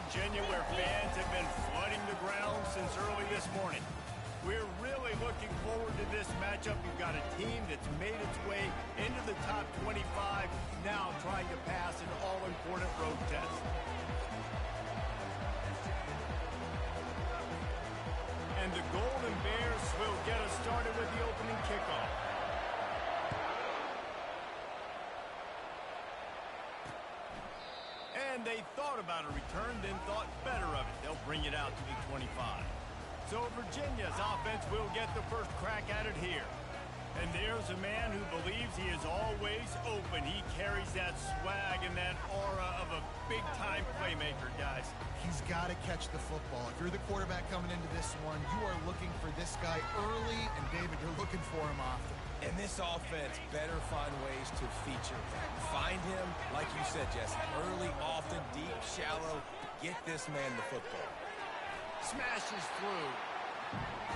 Virginia, where fans have been flooding the ground since early this morning. We're really looking forward to this matchup. You've got a team that's made its way into the top 25, now trying to pass an all-important road test. And the Golden Bears will get us started with the opening kickoff. And they thought about a return, then thought better of it. They'll bring it out to the 25. So Virginia's offense will get the first crack at it here. And there's a man who believes he is always open. He carries that swag and that aura of a big-time playmaker, guys. He's got to catch the football. If you're the quarterback coming into this one, you are looking for this guy early, and David, you're looking for him often. And this offense better find ways to feature him. Find him, like you said, Jesse, early, often, deep, shallow. Get this man the football. Smashes through.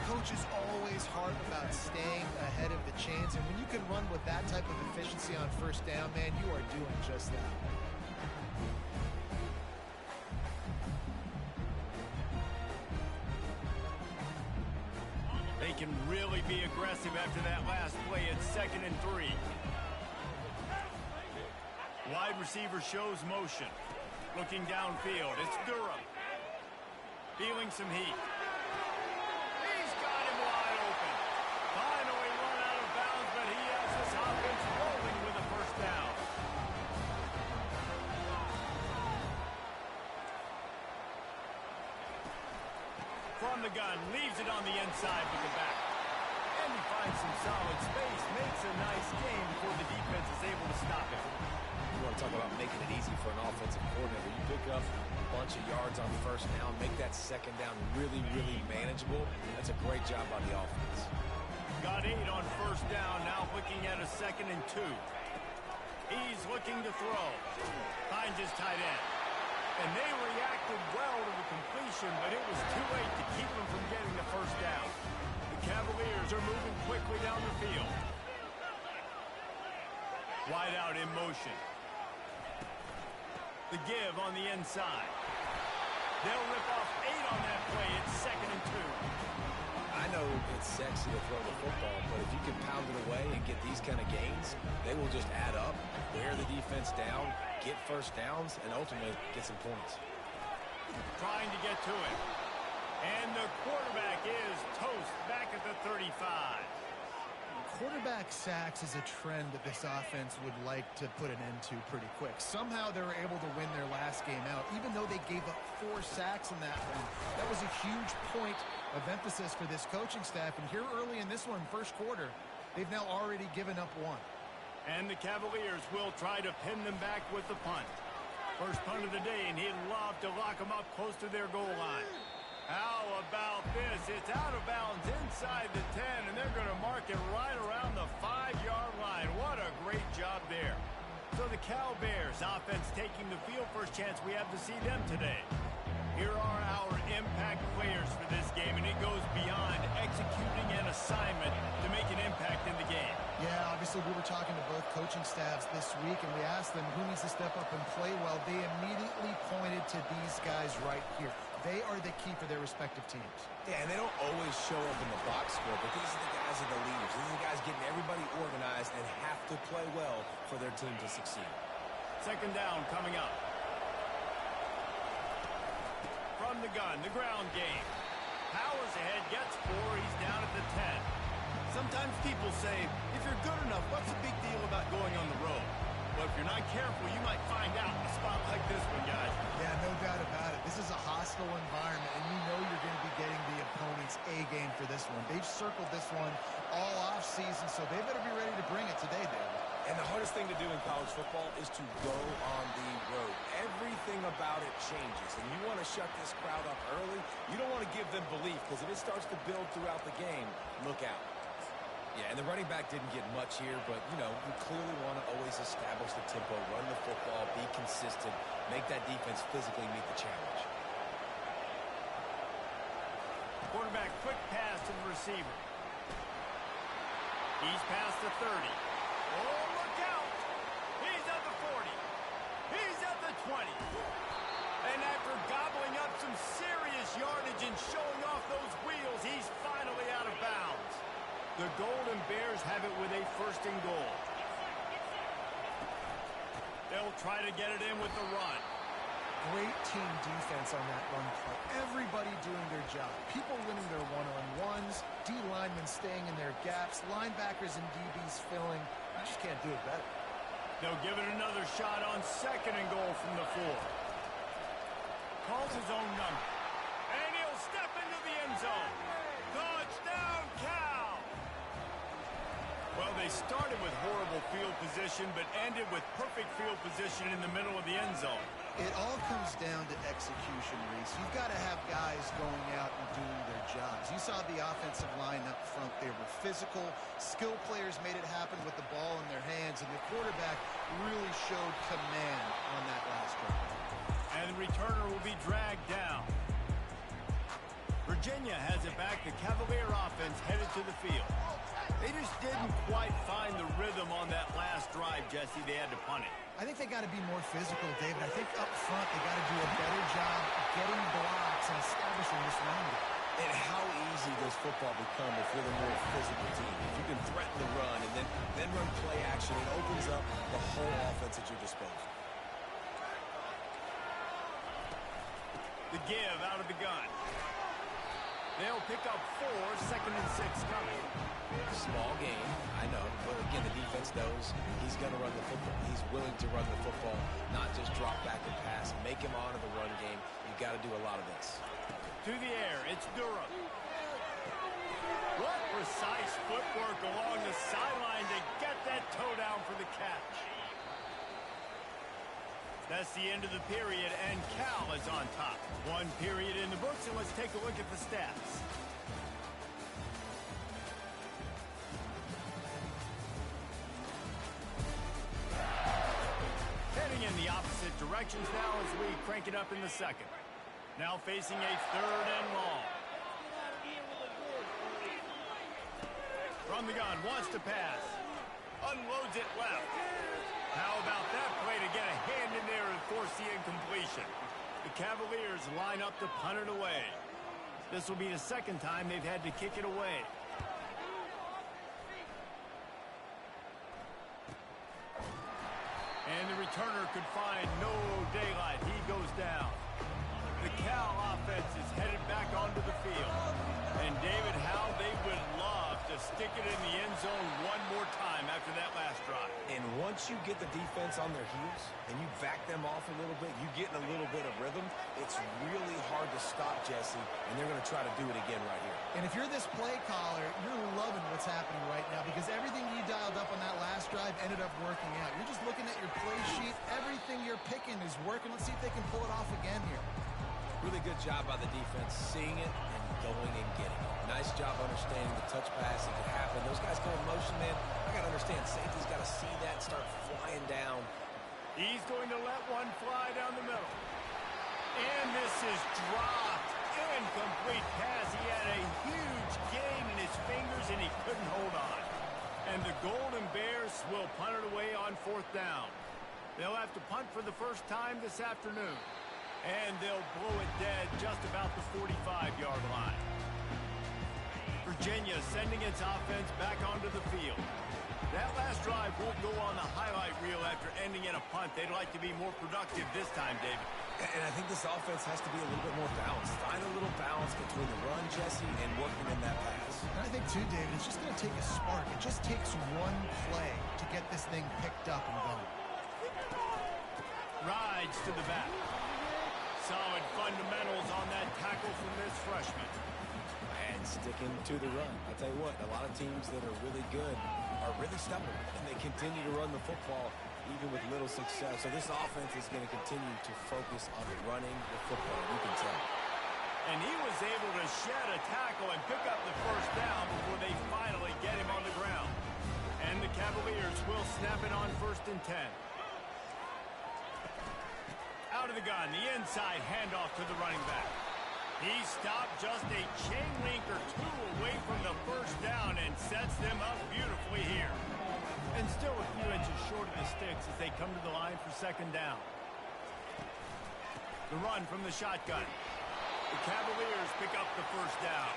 Coach is always hard about staying ahead of the chains, and when you can run with that type of efficiency on first down, man, you are doing just that. They can really be aggressive after that last play. It's 2nd and 3. Wide receiver shows motion. Looking downfield. It's Durham. Feeling some heat. He's got him wide open. Finally run out of bounds, but he has this offense rolling with a first down. From the gun, leaves it on the inside with the back. And he finds some solid space, makes a nice game before the defense is able to stop it. You want to talk about making it easy for an offensive coordinator. You pick up a bunch of yards on first down, make that second down really, really manageable. That's a great job by the offense. Got 8 on first down, now looking at a 2nd and 2. He's looking to throw. Finds his tight end. And they reacted well to the completion, but it was too late to keep them from getting the first down. The Cavaliers are moving quickly down the field. Wide out in motion. The give on the inside. They'll rip off 8 on that play. It's 2nd and 2. I know it's sexy to throw the football, but if you can pound it away and get these kind of gains, they will just add up, wear the defense down, get first downs, and ultimately get some points. Trying to get to it. And the quarterback is toast back at the 35. Quarterback sacks is a trend that this offense would like to put an end to pretty quick. Somehow they were able to win their last game out, even though they gave up 4 sacks in that one. That was a huge point of emphasis for this coaching staff. And here early in this one, first quarter, they've now already given up 1. And the Cavaliers will try to pin them back with the punt. First punt of the day, and he'd love to lock them up close to their goal line. How about this? It's out of bounds inside the 10, and they're going to mark it right around the 5-yard line. What a great job there. So the Cal Bears offense taking the field. First chance we have to see them today. Here are our impact players for this game, and it goes beyond executing an assignment to make an impact in the game. Yeah, obviously we were talking to both coaching staffs this week, and we asked them who needs to step up and play well. They immediately pointed to these guys right here. They are the key for their respective teams. Yeah, and they don't always show up in the box score, but these are the guys that are the leaders. These are the guys getting everybody organized and have to play well for their team to succeed. 2nd down coming up. From the gun, the ground game. Powers ahead, gets 4. He's down at the 10. Sometimes people say, if you're good enough, what's the big deal about going on the road? Well, if you're not careful, you might find out in a spot like this one, guys. Yeah, no doubt about it. This is a hostile environment, and you know you're going to be getting the opponent's A game for this one. They've circled this one all off season, so they better be ready to bring it today, David. And the hardest thing to do in college football is to go on the road. Everything about it changes, and you want to shut this crowd up early. You don't want to give them belief, because if it starts to build throughout the game, look out. Yeah, and the running back didn't get much here, but, you know, you clearly want to always establish the tempo, run the football, be consistent, make that defense physically meet the challenge. Quarterback, quick pass to the receiver. He's past the 30. Oh, look out! He's at the 40. He's at the 20. And after gobbling have it with a first and goal. They'll try to get it in with the run. Great team defense on that run play. Everybody doing their job. People winning their one-on-ones, D linemen staying in their gaps, linebackers and DBs filling. You just can't do it better. They'll give it another shot on second and goal from the 4. Calls his own number. And he'll step into the end zone. Touchdown, Cal! Well, they started with horrible field position, but ended with perfect field position in the middle of the end zone. It all comes down to execution, Reese. You've got to have guys going out and doing their jobs. You saw the offensive line up front. They were physical. Skilled players made it happen with the ball in their hands, and the quarterback really showed command on that last drive. And the returner will be dragged down. Virginia has it back. The Cavalier offense headed to the field. They just didn't quite find the rhythm on that last drive, Jesse. They had to punt it. I think they got to be more physical, David. I think up front they got to do a better job getting blocks and establishing this run. And how easy does football become if you're the more physical team? If you can threaten the run and then run play action, it opens up the whole offense at your disposal. The give out of the gun. They'll pick up 4, second and 6 coming. Small game, I know. But again, the defense knows he's going to run the football. He's willing to run the football, not just drop back and pass. Make him honor the run game. You got to do a lot of this. To the air, it's Durham. What precise footwork along the sideline to get that toe down for the catch. That's the end of the period, and Cal is on top. 1 period in the books, and let's take a look at the stats. Heading in the opposite directions now as we crank it up in the second. Now facing a 3rd and long. From the gun, wants to pass. Unloads it left. How about that play to get a hand in there and force the incompletion? The Cavaliers line up to punt it away. This will be the second time they've had to kick it away. And the returner could find no daylight. He goes down. The Cal offense is headed back onto the field. And David, how they would love to stick it in the end zone one more time after that last drive. And once you get the defense on their heels and you back them off a little bit, you get in a little bit of rhythm, it's really hard to stop, Jesse, and they're going to try to do it again right here. And if you're this play caller, you're loving what's happening right now because everything you dialed up on that last drive ended up working out. You're just looking at your play sheet. Everything you're picking is working. Let's see if they can pull it off again here. Really good job by the defense seeing it and going and getting it. Nice job understanding the touch pass. It could happen. Those guys go in motion, man. I got to understand. Safety's got to see that start flying down. He's going to let one fly down the middle. And this is dropped. Incomplete pass. He had a huge gain in his fingers, and he couldn't hold on. And the Golden Bears will punt it away on 4th down. They'll have to punt for the first time this afternoon. And they'll blow it dead just about the 45-yard line. Virginia sending its offense back onto the field. That last drive won't go on the highlight reel after ending in a punt. They'd like to be more productive this time, David. And I think this offense has to be a little bit more balanced. Find a little balance between the run, Jesse, and working in that pass. And I think, too, David, it's just going to take a spark. It just takes one play to get this thing picked up and going. Rides to the back. Solid fundamentals on that tackle from this freshman. And sticking to the run. I'll tell you what, a lot of teams that are really good are really stubborn, and they continue to run the football even with little success. So this offense is going to continue to focus on running the football. You can tell. And he was able to shed a tackle and pick up the first down before they finally get him on the ground. And the Cavaliers will snap it on 1st and 10. Out of the gun, the inside handoff to the running back. He stopped just a chain link or 2 away from the first down and sets them up beautifully here. And still a few inches short of the sticks as they come to the line for 2nd down. The run from the shotgun. The Cavaliers pick up the first down.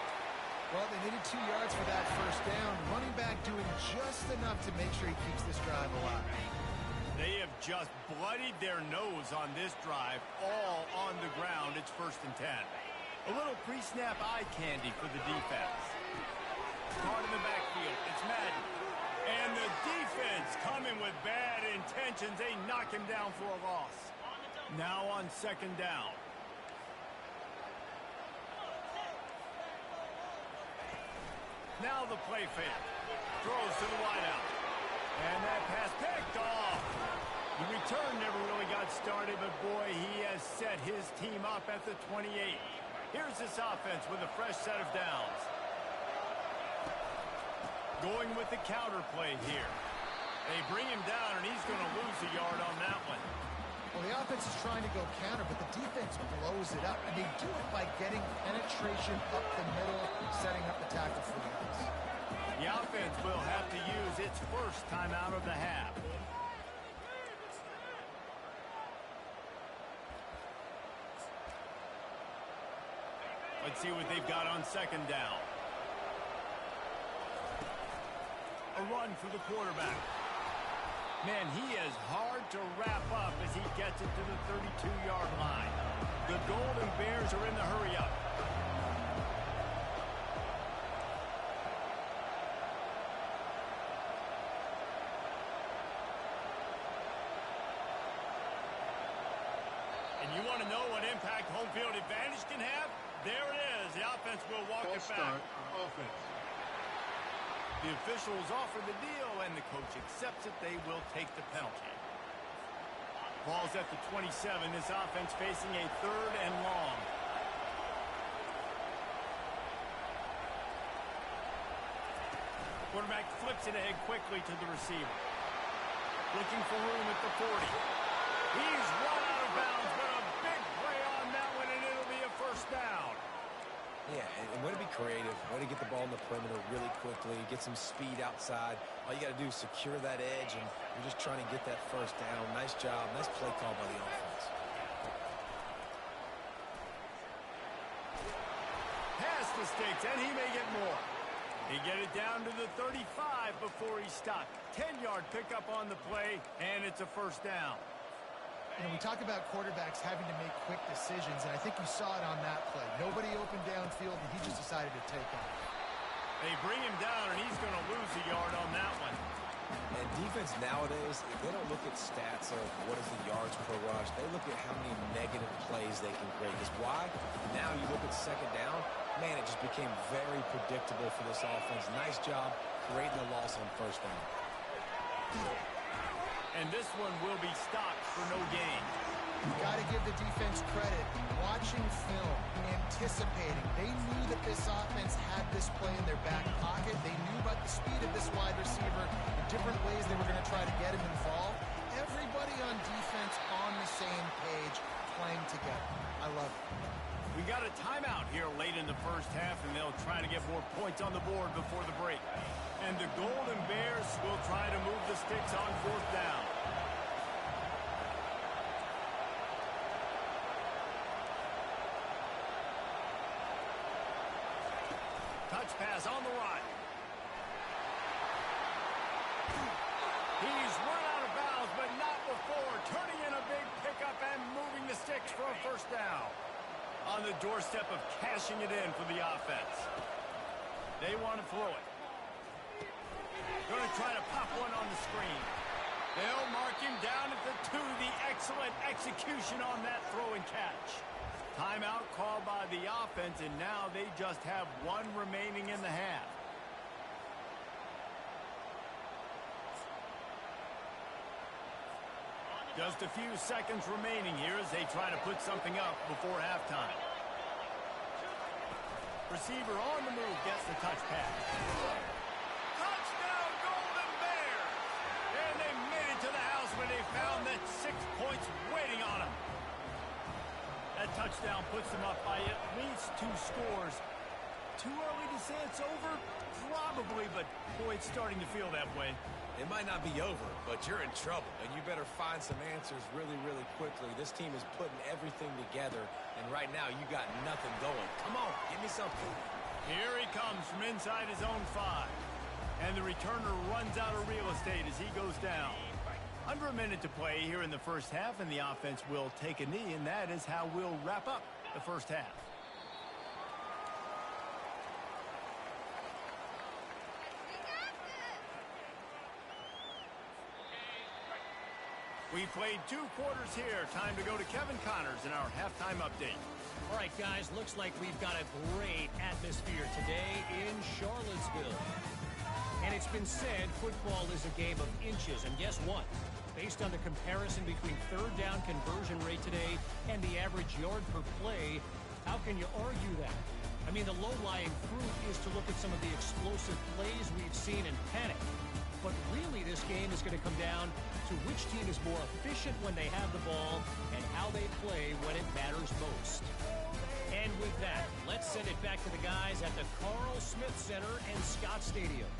Well, they needed 2 yards for that first down. Running back doing just enough to make sure he keeps this drive alive. They have just bloodied their nose on this drive, all on the ground. It's 1st and 10. A little pre-snap eye candy for the defense. Caught in the backfield. It's Madden. And the defense coming with bad intentions. They knock him down for a loss. Now on 2nd down. Now the play fake. Throws to the wideout. And that pass picked off. The return never really got started, but boy, he has set his team up at the 28. Here's this offense with a fresh set of downs. Going with the counter play here. They bring him down, and he's going to lose a yard on that one. Well, the offense is trying to go counter, but the defense blows it up, and they do it by getting penetration up the middle, setting up the tackle for the guys. The offense will have to use its first timeout of the half. Let's see what they've got on 2nd down. A run for the quarterback. Man, he is hard to wrap up as he gets it to the 32-yard line. The Golden Bears are in the hurry-up. And you want to know what impact home field advantage can have? There it is. The offense will walk it back. Offense. The officials offer the deal, and the coach accepts it. They will take the penalty. Ball's at the 27. This offense facing a 3rd and long. Quarterback flips it ahead quickly to the receiver. Looking for room at the 40. He's run out of bounds, but a big play on that one, and it'll be a 1st down. Yeah, and way to be creative, way to get the ball in the perimeter really quickly, get some speed outside. All you got to do is secure that edge, and you're just trying to get that 1st down. Nice job, nice play call by the offense. Pass the sticks, and he may get more. He get it down to the 35 before he stopped. 10-yard pickup on the play, and it's a 1st down. You know, we talk about quarterbacks having to make quick decisions, and I think you saw it on that play. Nobody opened downfield, and he just decided to take off. They bring him down, and he's going to lose a yard on that one. And defense nowadays, they don't look at stats of what is the yards per rush. They look at how many negative plays they can create. Because why? Now you look at 2nd down, man, it just became very predictable for this offense. Nice job creating the loss on 1st down. And this one will be stopped for no gain. You've got to give the defense credit. Watching film, anticipating. They knew that this offense had this play in their back pocket. They knew about the speed of this wide receiver, the different ways they were going to try to get him involved. Everybody on defense on the same page, playing together. I love it. We got a timeout here late in the 1st half, and they'll try to get more points on the board before the break. And the Golden Bears will try to move the sticks on 4th down. Touch pass on the right. He's run out of bounds, but not before. Turning in a big pickup and moving the sticks for a 1st down. On the doorstep of cashing it in for the offense. They want to throw it. Going to try to pop one on the screen. They'll mark him down at the 2. The excellent execution on that throw and catch. Timeout called by the offense, and now they just have 1 remaining in the half. Just a few seconds remaining here as they try to put something up before halftime. Receiver on the move gets the touch pass. Touchdown, Golden Bears! And they made it to the house when they found that 6 points waiting on them. That touchdown puts them up by at least 2 scores. Too early to say it's over? Probably, but boy, it's starting to feel that way. It might not be over, but you're in trouble, and you better find some answers really, really quickly. This team is putting everything together, and right now you got nothing going. Come on, give me something. Here he comes from inside his own 5. And the returner runs out of real estate as he goes down. Under a minute to play here in the first half, and the offense will take a knee, and that is how we'll wrap up the first half. We played 2 quarters here. Time to go to Kevin Connors in our halftime update. All right, guys, looks like we've got a great atmosphere today in Charlottesville. And it's been said football is a game of inches. And guess what? Based on the comparison between third down conversion rate today and the average yard per play, how can you argue that? I mean, the low-lying fruit is to look at some of the explosive plays we've seen and panic. But really, this game is going to come down to which team is more efficient when they have the ball and how they play when it matters most. And with that, let's send it back to the guys at the Carl Smith Center and Scott Stadium.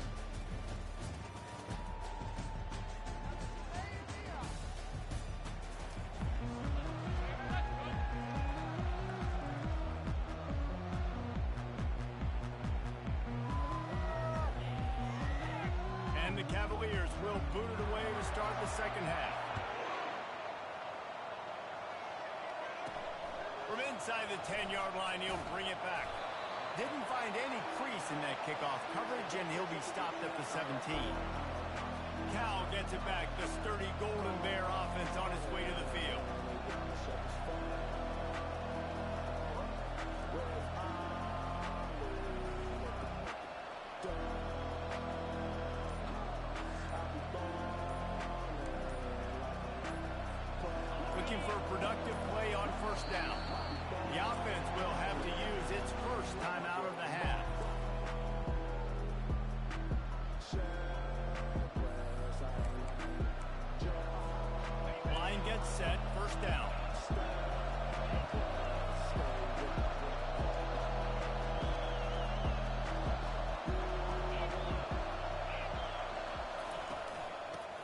And the Cavaliers will boot it away to start the second half. From inside the 10-yard line, he'll bring it back. Didn't find any crease in that kickoff coverage, and he'll be stopped at the 17. Cal gets it back. The sturdy Golden Bear offense on its way to the field. Looking for a productive play on first down. The offense will have to use its first time out of the half. Line gets set, first down.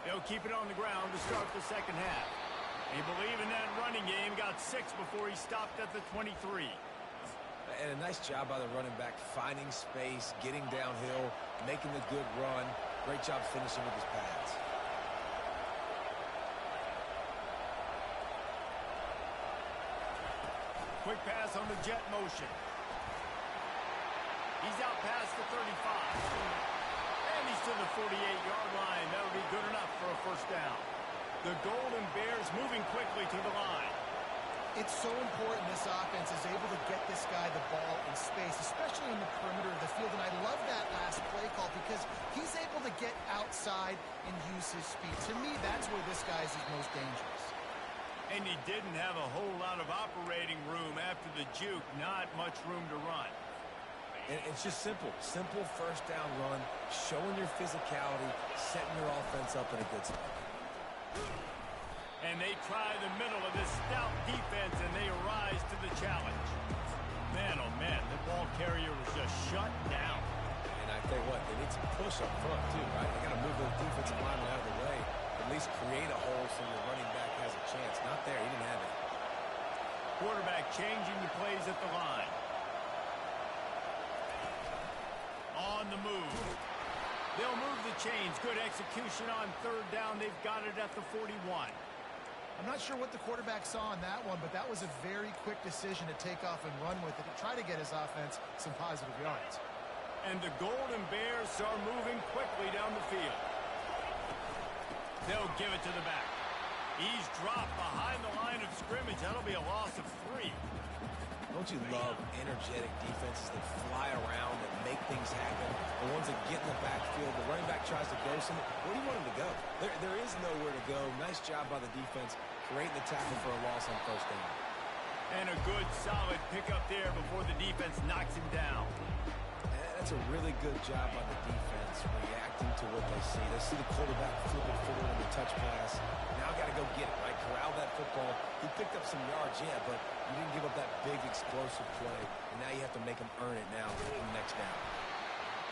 They'll keep it on the ground to start the second half. He believed in that running game, got 6 before he stopped at the 23. And a nice job by the running back, finding space, getting downhill, making a good run. Great job finishing with his pads. Quick pass on the jet motion. He's out past the 35. And he's to the 48-yard line. That'll be good enough for a first down. The Golden Bears moving quickly to the line. It's so important this offense is able to get this guy the ball in space, especially in the perimeter of the field. And I love that last play call because he's able to get outside and use his speed. To me, that's where this guy is his most dangerous. And he didn't have a whole lot of operating room after the juke. Not much room to run. And it's just simple. Simple first down run, showing your physicality, setting your offense up in a good spot. And they try the middle of this stout defense, and they rise to the challenge. Man, oh man, the ball carrier was just shut down. And I tell you what, they need some push up front too, right? They got to move those defensive linemen out of the way, at least create a hole so your running back has a chance. Not there, he didn't have it. Quarterback changing the plays at the line. On the move. They'll move the chains. Good execution on third down. They've got it at the 41. I'm not sure what the quarterback saw on that one, but that was a very quick decision to take off and run with it to try to get his offense some positive yards. And the Golden Bears are moving quickly down the field. They'll give it to the back. He's dropped behind the line of scrimmage. That'll be a loss of 3. Don't you love energetic defenses that fly around and make things happen? The ones that get in the backfield, the running back tries to go somewhere. Where do you want him to go? There is nowhere to go. Nice job by the defense, creating the tackle for a loss on first down. And a good, solid pickup there before the defense knocks him down. That's a really good job by the defense, reacting to what they see. They see the quarterback flip it forward on the touch pass. Now got to go get it, right? Corral that football. He picked up some yards, yeah, but you didn't give up that big explosive play. And now you have to make him earn it now for the next down.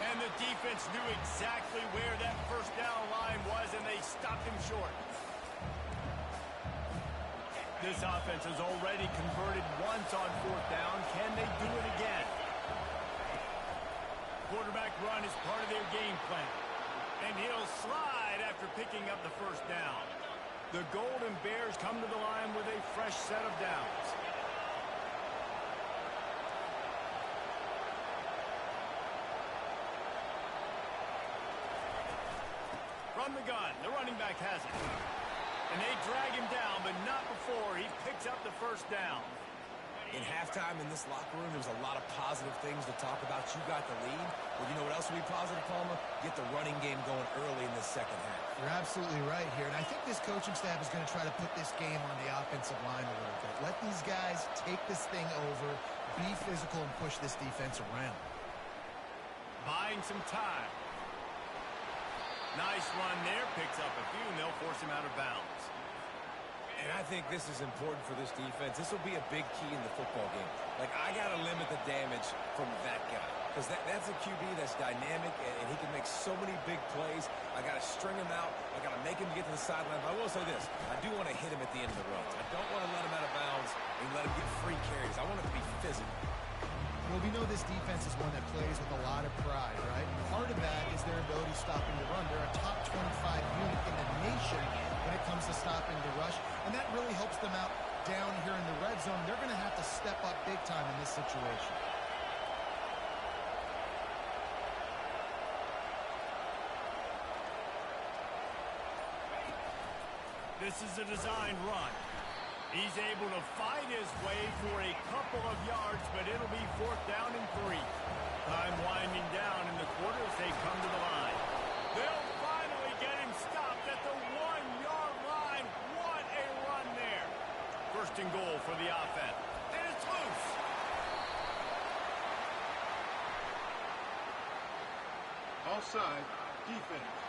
And the defense knew exactly where that first down line was, and they stopped him short. This offense has already converted once on fourth down. Can they do it again? quarterback run is part of their game plan. And he'll slide after picking up the first down. The Golden Bears come to the line with a fresh set of downs. From the gun, the running back has it. And they drag him down, but not before he picks up the first down. In halftime in this locker room, there's a lot of positive things to talk about. You got the lead. Well, you know what else will be positive, Palmer? Get the running game going early in the second half. You're absolutely right here. And I think this coaching staff is going to try to put this game on the offensive line a little bit. Let these guys take this thing over, be physical, and push this defense around. Buying some time. Nice run there. Picks up a few, and they'll force him out of bounds. And I think this is important for this defense. This will be a big key in the football game. Like, I got to limit the damage from that guy. Because that's a QB that's dynamic, and he can make so many big plays. I got to string him out. I got to make him get to the sideline. But I will say this. I do want to hit him at the end of the runs. I don't want to let him out of bounds and let him get free carries. I want him to be physical. Well, we know this defense is one that plays with a lot of pride, right? Part of that is their ability stopping the run. They're a top 25 unit in the nation when it comes to stopping the rush, and that really helps them out down here in the red zone. They're going to have to step up big time in this situation. This is a designed run. He's able to fight his way for a couple of yards, but it'll be fourth down and 3. Time winding down in the quarter as they come to the line. They'll finally get him stopped at the 1-yard line. What a run there. First and goal for the offense. And it's loose. Offside, defense.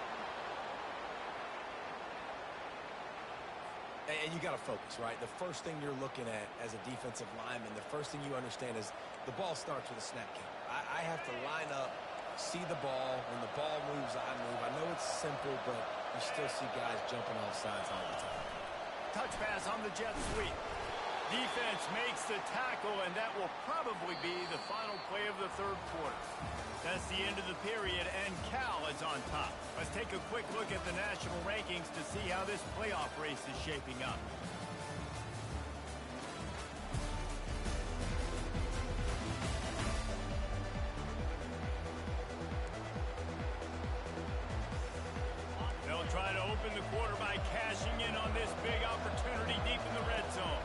And you got to focus, right? The first thing you're looking at as a defensive lineman, the first thing you understand is the ball starts with a snap count. I have to line up, see the ball. When the ball moves, I move. I know it's simple, but you still see guys jumping off sides all the time. Touch pass on the jet sweep. Defense makes the tackle, and that will probably be the final play of the third quarter. That's the end of the period, and Cal is on top. Let's take a quick look at the national rankings to see how this playoff race is shaping up. They'll try to open the quarter by cashing in on this big opportunity deep in the red zone.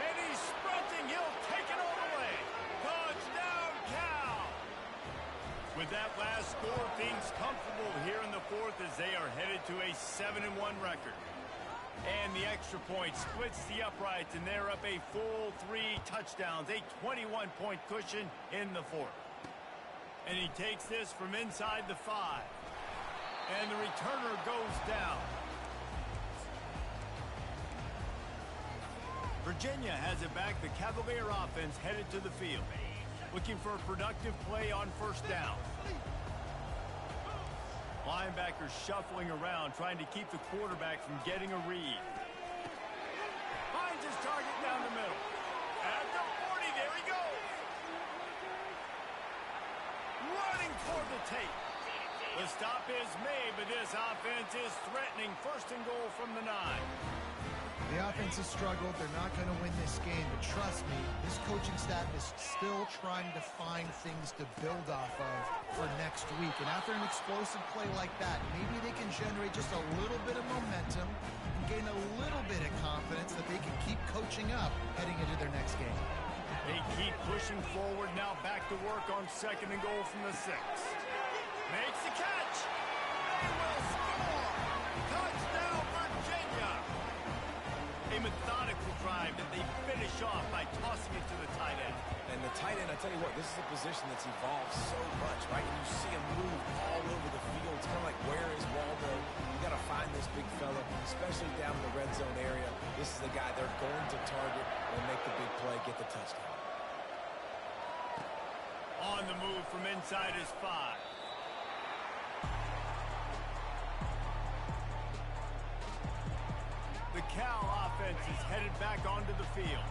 And he's sprinting. He'll take it all the way. Touchdown, Cal! With that last score, things comfortable here in the fourth as they are headed to a 7-1 record. And the extra point splits the uprights, and they're up a full 3 touchdowns, a 21-point cushion in the fourth. And he takes this from inside the 5. And the returner goes down. Virginia has it back. The Cavalier offense headed to the field, looking for a productive play on first down. Linebackers shuffling around, trying to keep the quarterback from getting a read. Finds his target down the middle. At the 40, there he goes. Running toward the tape. The stop is made, but this offense is threatening. First and goal from the 9. The offense has struggled. They're not going to win this game, but trust me, this coaching staff is still trying to find things to build off of for next week. And after an explosive play like that, maybe they can generate just a little bit of momentum and gain a little bit of confidence that they can keep coaching up heading into their next game. They keep pushing forward. Now back to work on second and goal from the 6. Makes the catch. They will score. Touchdown, Virginia. A methodical drive that they finish off by tossing it to the tight end. And the tight end, I tell you what, this is a position that's evolved so much, right? And you see him move all over the field. It's kind of like, where is Waldo? You got to find this big fella, especially down in the red zone area. This is the guy they're going to target and make the big play, get the touchdown. On the move from inside his 5. The Cal offense is headed back onto the field.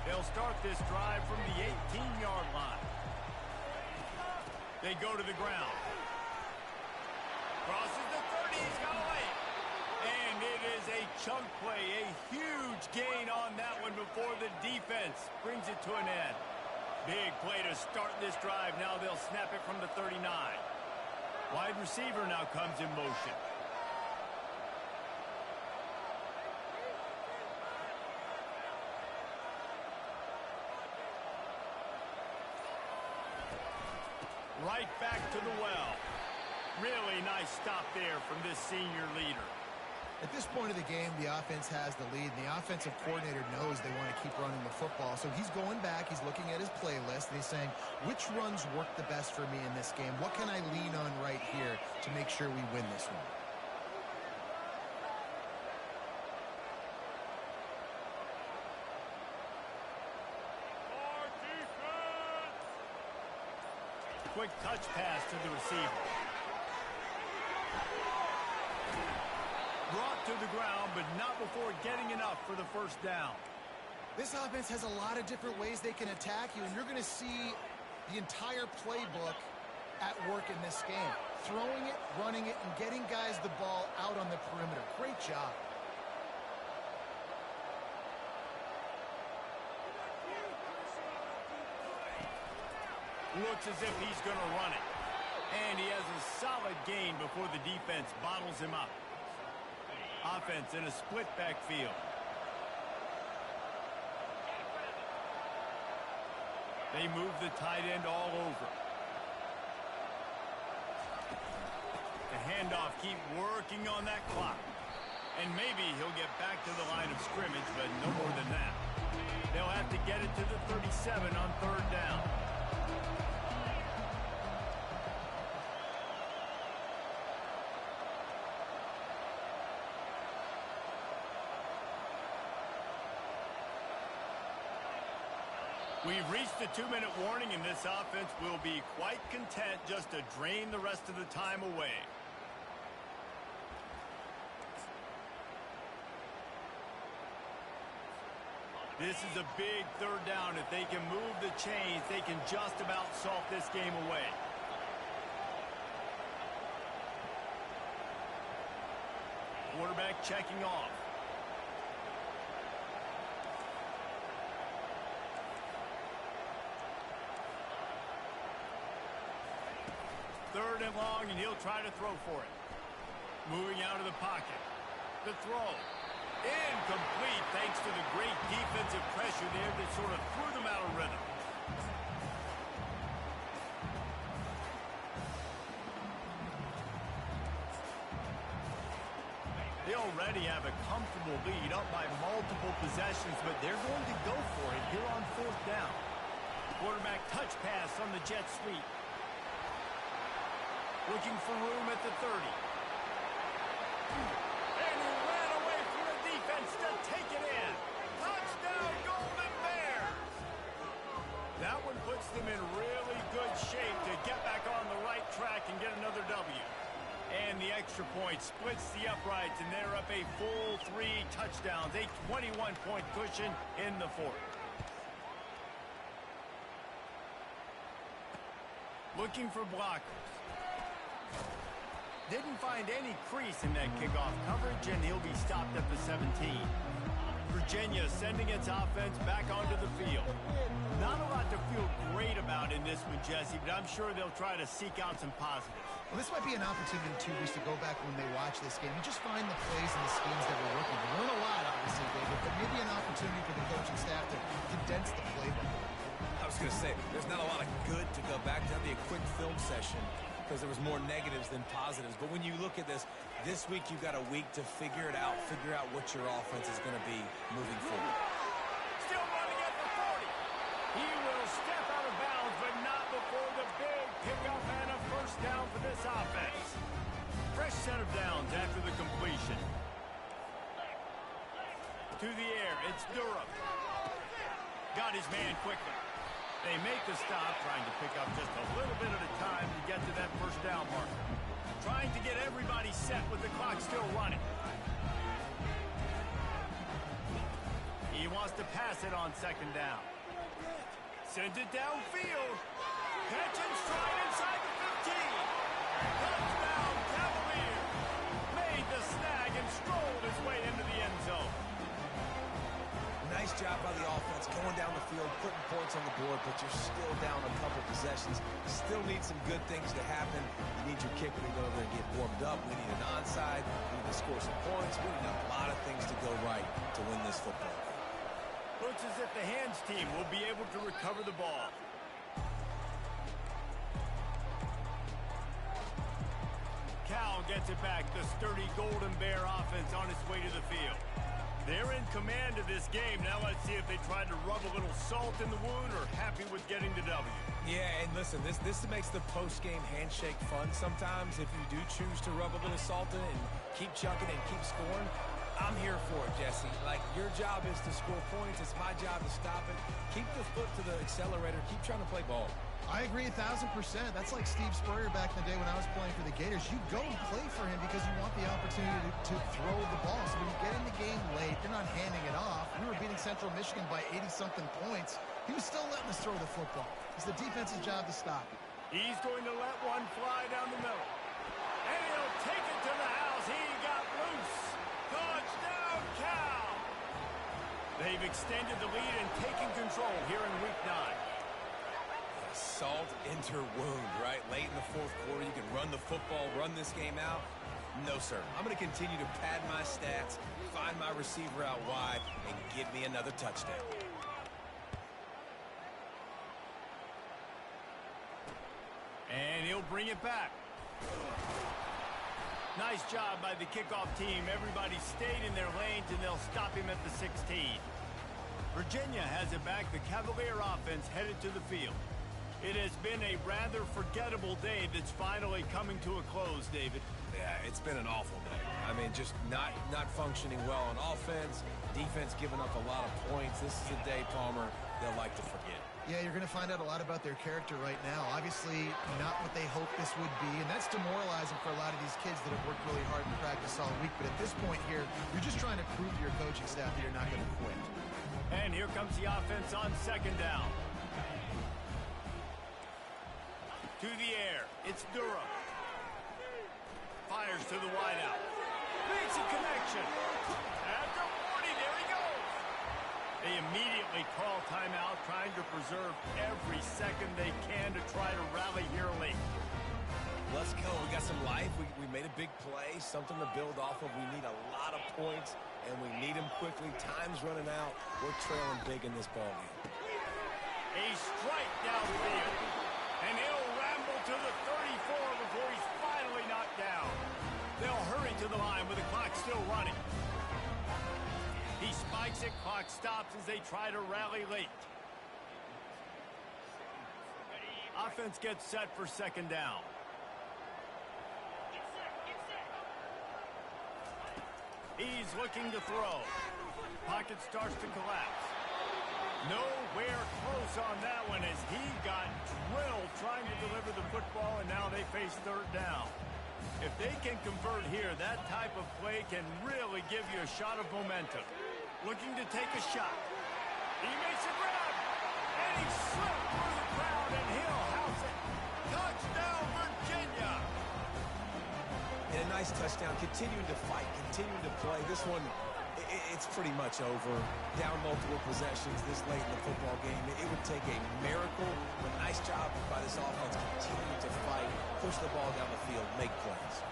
They'll start this drive from the 18-yard line. They go to the ground. Crosses the 30. He's got away. And it is a chunk play. A huge gain on that one before the defense brings it to an end. Big play to start this drive. Now they'll snap it from the 39. Wide receiver now comes in motion. Right back to the well. Really nice stop there from this senior leader. At this point of the game, the offense has the lead, and the offensive coordinator knows they want to keep running the football. So he's going back, he's looking at his playlist, and he's saying, which runs work the best for me in this game? What can I lean on right here to make sure we win this one? Quick touch pass to the receiver. Brought to the ground, but not before getting enough for the first down. This offense has a lot of different ways they can attack you, and you're going to see the entire playbook at work in this game. Throwing it, running it, and getting guys the ball out on the perimeter. Great job. Looks as if he's going to run it. And he has a solid gain before the defense bottles him up. Offense in a split backfield. They move the tight end all over. The handoff, keep working on that clock. And maybe he'll get back to the line of scrimmage, but no more than that. They'll have to get it to the 37 on third down. We've reached the 2-minute warning, and this offense will be quite content just to drain the rest of the time away. This is a big third down. If they can move the chains, they can just about salt this game away. Quarterback checking off. Third and long, and he'll try to throw for it. Moving out of the pocket. The throw. Incomplete, thanks to the great defensive pressure there that sort of threw them out of rhythm. They already have a comfortable lead, up by multiple possessions, but they're going to go for it here on fourth down. Quarterback touch pass on the jet sweep. Looking for room at the 30. And he ran away from the defense to take it in. Touchdown, Golden Bears! That one puts them in really good shape to get back on the right track and get another W. And the extra point splits the uprights, and they're up a full 3 touchdowns, a 21-point cushion in the fourth. Looking for blockers. Didn't find any crease in that kickoff coverage, and he'll be stopped at the 17. Virginia sending its offense back onto the field. Not a lot to feel great about in this one, Jesse, but I'm sure they'll try to seek out some positives. Well, this might be an opportunity, too, to go back when they watch this game and just find the plays and the schemes that we're working. We learn a lot, obviously, David, but maybe an opportunity for the coaching staff to condense the playbook. I was going to say, there's not a lot of good to go back to. That'd be a quick film session because there was more negatives than positives. But when you look at this week you've got a week to figure it out, figure out what your offense is going to be moving forward. Still running at the 40. He will step out of bounds, but not before the big pickup and a first down for this offense. Fresh set of downs after the completion. To the air, it's Durham. Got his man quickly. They make the stop, trying to pick up just a little bit at a time to get to that first down marker. Trying to get everybody set with the clock still running. He wants to pass it on second down. Sends it downfield. Catch and stride inside the 15. Touchdown, Cavaliers. Made the snag and strolled his way into the end zone. Nice job by the offense going down the field, putting points on the board, but you're still down a couple possessions. Still need some good things to happen. You need your kicker to go over and get warmed up. We need an onside. We need to score some points. We need a lot of things to go right to win this football game. Looks as if the hands team will be able to recover the ball. Cal gets it back. The sturdy Golden Bear offense on its way to the field. They're in command of this game. Now let's see if they tried to rub a little salt in the wound or happy with getting the W. Yeah, and listen, this makes the post-game handshake fun sometimes. If you do choose to rub a little salt in and keep chucking and keep scoring, I'm here for it, Jesse. Like, your job is to score points. It's my job to stop it. Keep the foot to the accelerator. Keep trying to play ball. I agree 1,000%. That's like Steve Spurrier back in the day when I was playing for the Gators. You go and play for him because you want the opportunity to throw the ball. So when you get in the game late, you're not handing it off. We were beating Central Michigan by 80-something points. He was still letting us throw the football. It's the defense's job to stop it. He's going to let one fly down the middle. And he'll take it to the house. He got loose. Touchdown, Cal! They've extended the lead and taken control here in Week 9. Salt into wound, right? Late in the fourth quarter, you can run the football, run this game out. No, sir. I'm going to continue to pad my stats, find my receiver out wide, and give me another touchdown. And he'll bring it back. Nice job by the kickoff team. Everybody stayed in their lanes, and they'll stop him at the 16. Virginia has it back. The Cavalier offense headed to the field. It has been a rather forgettable day that's finally coming to a close, David. Yeah, it's been an awful day. I mean, just not functioning well on offense, defense giving up a lot of points. This is a day, Palmer, they'll like to forget. Yeah, you're going to find out a lot about their character right now. Obviously, not what they hoped this would be, and that's demoralizing for a lot of these kids that have worked really hard in practice all week. But at this point here, you're just trying to prove to your coaching staff that you're not going to quit. And here comes the offense on second down. To the air, it's Durham. Fires to the wideout. Makes a connection. At the 40, there he goes. They immediately call timeout, trying to preserve every second they can to try to rally here late. Let's go. We got some life. We made a big play, something to build off of. We need a lot of points, and we need them quickly. Time's running out. We're trailing big in this ballgame. A strike downfield, and he'll ramble to the 34 before he's finally knocked down. They'll hurry to the line with the clock still running. He spikes it, clock stops as they try to rally late. Offense gets set for second down. He's looking to throw. Pocket starts to collapse. Nowhere close on that one as he got drilled trying to deliver the football, and now they face third down. If they can convert here, that type of play can really give you a shot of momentum. Looking to take a shot. He makes a grab, and he slipped through the crowd, and he'll house it. Touchdown, Virginia! And a nice touchdown, continuing to fight, continuing to play. This one, it's pretty much over. Down multiple possessions this late in the football game. It would take a miracle, but nice job by this offense continuing to fight, push the ball down the field, make plays.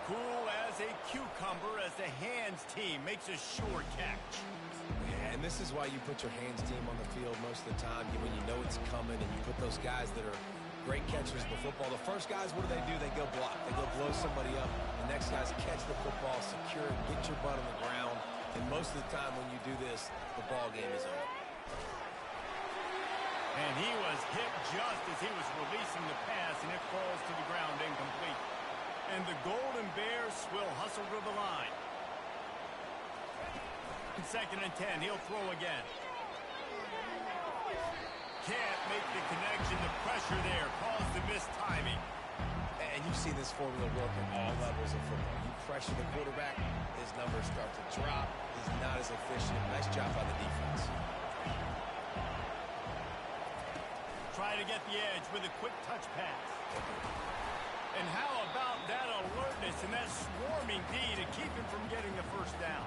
Cool as a cucumber as the hands team makes a sure catch. Yeah, and this is why you put your hands team on the field most of the time when you know it's coming, and you put those guys that are great catchers of the football. The first guys, what do? They go block. They go blow somebody up. The next guys catch the football, secure it, get your butt on the ground. And most of the time when you do this, the ball game is over. And he was hit just as he was releasing the pass, and it falls to the ground incomplete. And the Golden Bears will hustle to the line. Second and 10, he'll throw again. Can't make the connection. The pressure there caused the missed timing. And you've seen this formula work at all levels of football. You pressure the quarterback, his numbers start to drop. He's not as efficient. Nice job by the defense. trying to get the edge with a quick touch pass. And how about that alertness and that swarming D to keep him from getting the first down?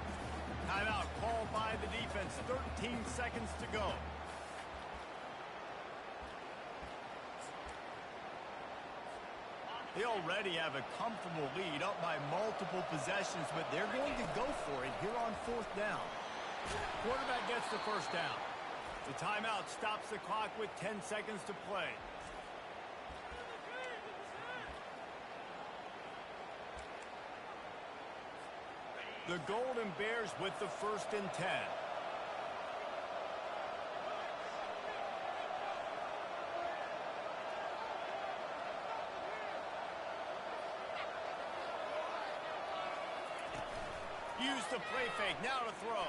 Timeout called by the defense. 13 seconds to go. They already have a comfortable lead up by multiple possessions, but they're going to go for it here on fourth down. Quarterback gets the first down. The timeout stops the clock with 10 seconds to play. The Golden Bears with the 1st and 10. Use the play fake, now to throw.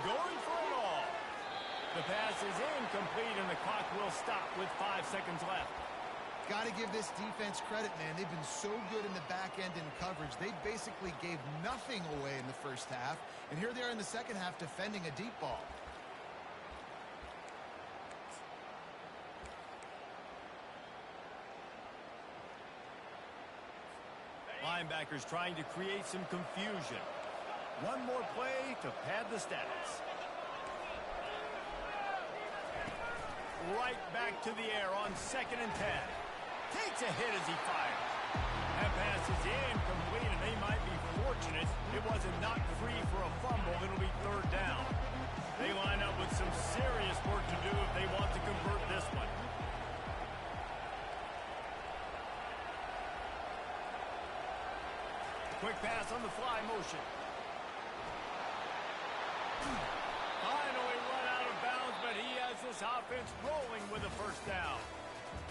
Going for it all. The pass is incomplete, and the clock will stop with 5 seconds left. Got to give this defense credit, man. They've been so good in the back end in coverage. They basically gave nothing away in the first half, and here they are in the second half defending a deep ball. Linebackers trying to create some confusion. One more play to pad the stats. Right back to the air on 2nd and 10. Takes a hit as he fires. That pass is incomplete, and they might be fortunate it wasn't knocked free for a fumble. It'll be 3rd down. They line up with some serious work to do if they want to convert this one. Quick pass on the fly motion. Finally run out of bounds, but he has this offense rolling with a first down.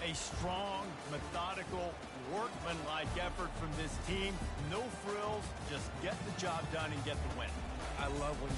A strong, methodical, workmanlike effort from this team. No frills, just get the job done and get the win. I love when you